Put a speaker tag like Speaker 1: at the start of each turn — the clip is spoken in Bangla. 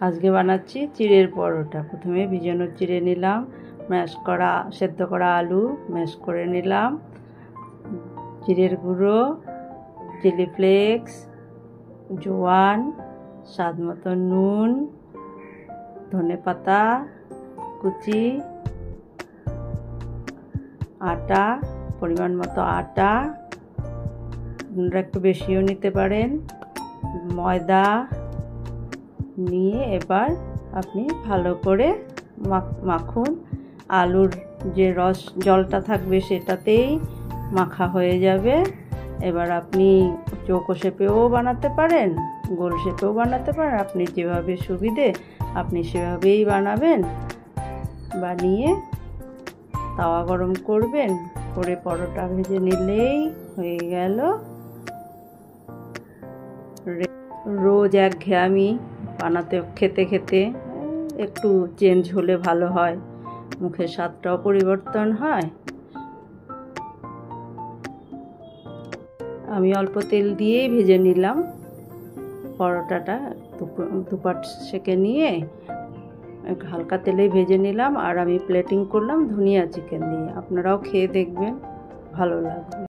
Speaker 1: আজকে বানাচ্ছি চিড়ের পরোটা। প্রথমে ভিজানো চিড়ে নিলাম, সেদ্ধ করা আলু ম্যাশ করে নিলাম, জিরের গুঁড়ো, চিলি ফ্লেক্স, জোয়ান, স্বাদ মতো নুন, ধনেপাতা কুচি, আটা, পরিমাণ মতো আটা, আপনারা একটু বেশিও নিতে পারেন, ময়দা নিয়ে এবার আপনি ভালো করে মাখুন। আলুর যে জলটা থাকবে সেটাতেই মাখা হয়ে যাবে। এবার আপনি চৌকো শেপেও বানাতে পারেন, গোল শেপেও বানাতে পারেন, আপনি যেভাবে সুবিধে আপনি সেভাবেই বানাবেন। বানিয়ে তাওয়া গরম করবেন, করে পরোটা ভেজে নিলেই হয়ে গেল। রোজ একঘেয়েমি খেতে খেতে একটু চেঞ্জ হলে ভালো হয়, মুখের স্বাদটাও পরিবর্তন হয়। আমি অল্প তেল দিয়েই ভেজে নিলাম পরোটাটা, দুপাট সেঁকে নিয়ে হালকা তেলে ভেজে নিলাম। আর আমি প্লেটিং করলাম ধনিয়া চিকেন দিয়ে। আপনারাও খেয়ে দেখবেন, ভালো লাগবে।